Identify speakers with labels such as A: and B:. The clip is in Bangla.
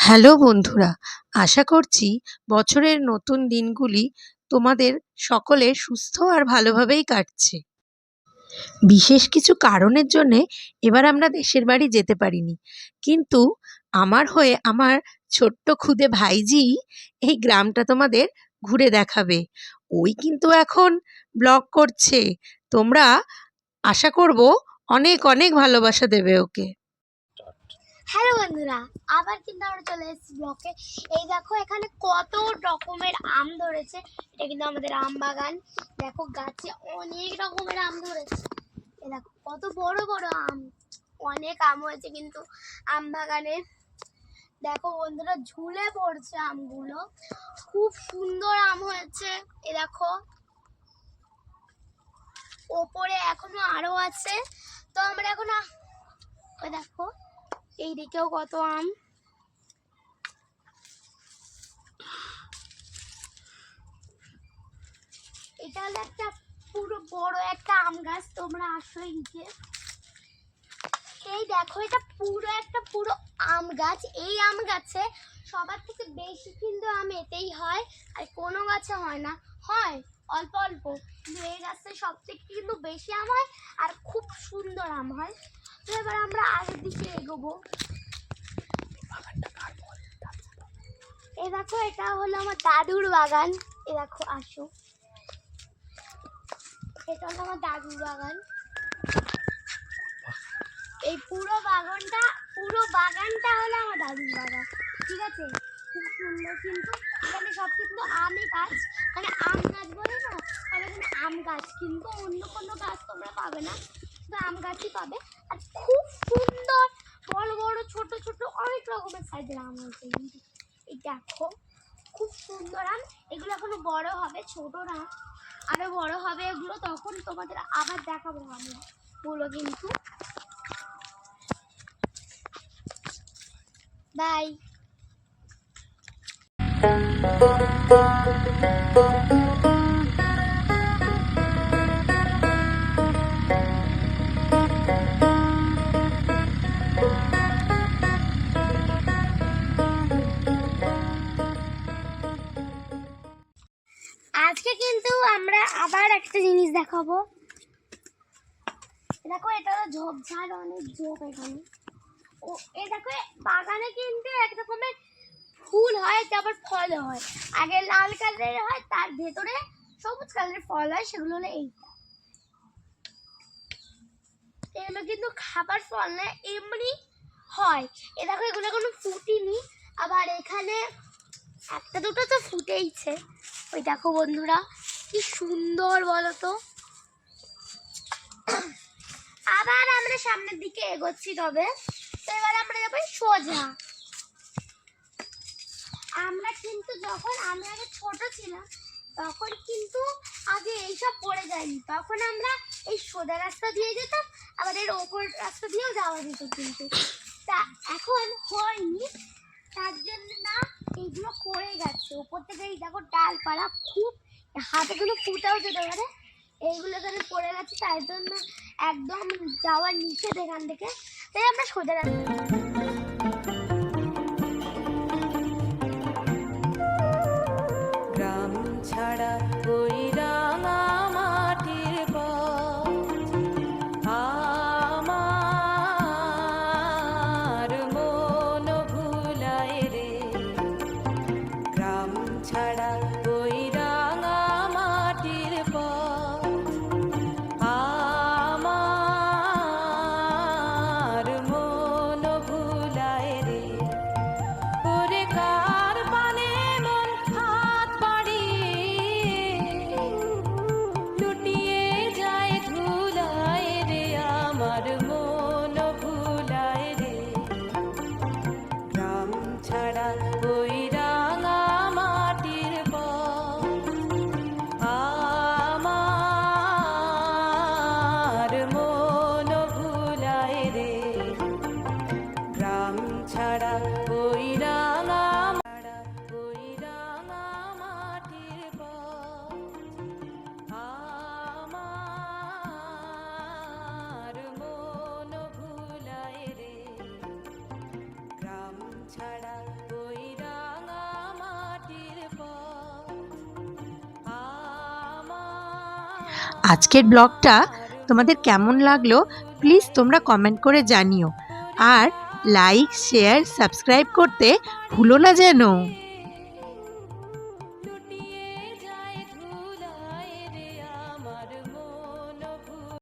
A: হ্যালো বন্ধুরা, আশা করছি বছরের নতুন দিনগুলি তোমাদের সকলের সুস্থ আর ভালোভাবেই কাটছে। বিশেষ কিছু কারণের জন্যে এবার আমরা দেশের বাড়ি যেতে পারিনি, কিন্তু আমার হয়ে আমার ছোট্ট খুদে ভাইঝি এই গ্রামটা তোমাদের ঘুরে দেখাবে। ওই কিন্তু এখন ব্লগ করছে। তোমরা আশা করব অনেক অনেক ভালোবাসা দেবে ওকে।
B: হ্যালো বন্ধুরা, আবার কিন্তু আমরা চলে এসেছি ব্লকে। এই দেখো এখানে কত রকমের আম ধরেছে। এটা কিন্তু আমাদের আম বাগান। দেখো গাছে অনেক রকমের আম ধরেছে। এই দেখো কত বড় বড় আম, অনেক আম হয়েছে কিন্তু আম বাগানে। দেখো বন্ধুরা, ঝুলে পড়ছে আমগুলো, খুব সুন্দর আম হয়েছে। এ দেখো ওপরে এখনো আরো আছে। তো আমরা এখন দেখো এই দিকেও কত আম। এটা হলো একটা পুরো বড় একটা আম গাছ। তোমরা আসো এইদিকে। এই দেখো এটা পুরো আম গাছ। এই আম গাছে সবার থেকে বেশি কিন্তু আম এতেই হয়, আর কোনো গাছে হয় না। হয় অল্প অল্প, কিন্তু এই গাছে সব থেকে কিন্তু বেশি আম হয় আর খুব সুন্দর আম হয়। তো এবার আমরা আগের দিকে এগোবো। এই দেখো এটা হলো আমার দাদুর বাগান। এ দেখো আসো, এটা হলো আমার দাদুর বাগান। এই পুরো বাগানটা হলো আমার দাদুর বাগান, ঠিক আছে? খুব সুন্দর, কিন্তু এখানে সব কিন্তু আমই গাছ, মানে আম গাছ বলে না, সব এখানে আম গাছ, কিন্তু অন্য কোনো গাছ তোমরা পাবে না, শুধু আম গাছই পাবে। আর খুব সুন্দর বড় বড় ছোট ছোট অনেক রকমের সাইজের আম হয়েছে কিন্তু। এই দেখো খুব সুন্দর আম। এগুলো এখনো বড় হবে, ছোট না, আরো বড় হবে এগুলো, তখন তোমাদের আবার দেখাবো আমি বলো কিন্তু। বাই। আজকে কিন্তু আমরা আবার একটা জিনিস দেখাবো। দেখো এটা হলো ঝোপঝাড়, অনেক ঝোপ এখানে। ও এই দেখো বাগানে কিন্তু এক রকমের ফুল হয়, তারপর ফল হয়। আগে লাল কালারের হয়, তার ভেতরে সবুজ কালারের ফল হয়, সেগুলো হলো এইটা। এগুলো কিন্তু খাবার ফল না, এমনি হয়। এ দেখো এগুলো কোনো ফুটিনি, আবার এখানে একটা দুটো তো ফুটেইছে। ওই দেখো বন্ধুরা কি সুন্দর বলো তো। আবার আমরা সামনের দিকে এগোচ্ছি, তবে তো এবার আমরা যাবো সোজা। আমরা কিন্তু যখন আমি আগে ছোট ছিলাম, তখন কিন্তু আগে এইসব পড়ে যায়নি, তখন আমরা এই সোজা রাস্তা দিয়ে যেতাম, আবার এর ওপর রাস্তা দিয়েও যাওয়া যেত, কিন্তু তা এখন হয়নি, তার জন্য না এইগুলো পড়ে গেছে ওপর থেকে। এই দেখো ডালপালা, খুব হাতে কোনো ফুটাও যেতে পারে, এইগুলো এখানে পড়ে গেছে, তাই জন্য একদম যাওয়ার নিষেধ এখান থেকে। তাই আমরা সোজা রাস্তা।
C: গ্রাম ছাড়া ওই রাঙা মাটির পথ আমার মন ভুলায় রে। গ্রাম ছাড়া ওই রাঙা মাটির পথ আমার মন ভুলায় রে। ওরে কার পানে মন হাত বাড়িয়ে লুটিয়ে যায় ধুলায় রে, আমার মন ভুলায় রে। গ্রাম ছাড়া ওই রাঙা মাটির পথ আমার মন ভুলায় রে। গ্রাম ছাড়া ওই রাঙা মাটির পথ আমার মন ভুলায় রে। গ্রাম ছাড়া
A: আজকের ব্লগটা তোমাদের কেমন লাগলো প্লিজ তোমরা কমেন্ট করে জানিও, আর লাইক শেয়ার সাবস্ক্রাইব করতে ভুলো না যেন।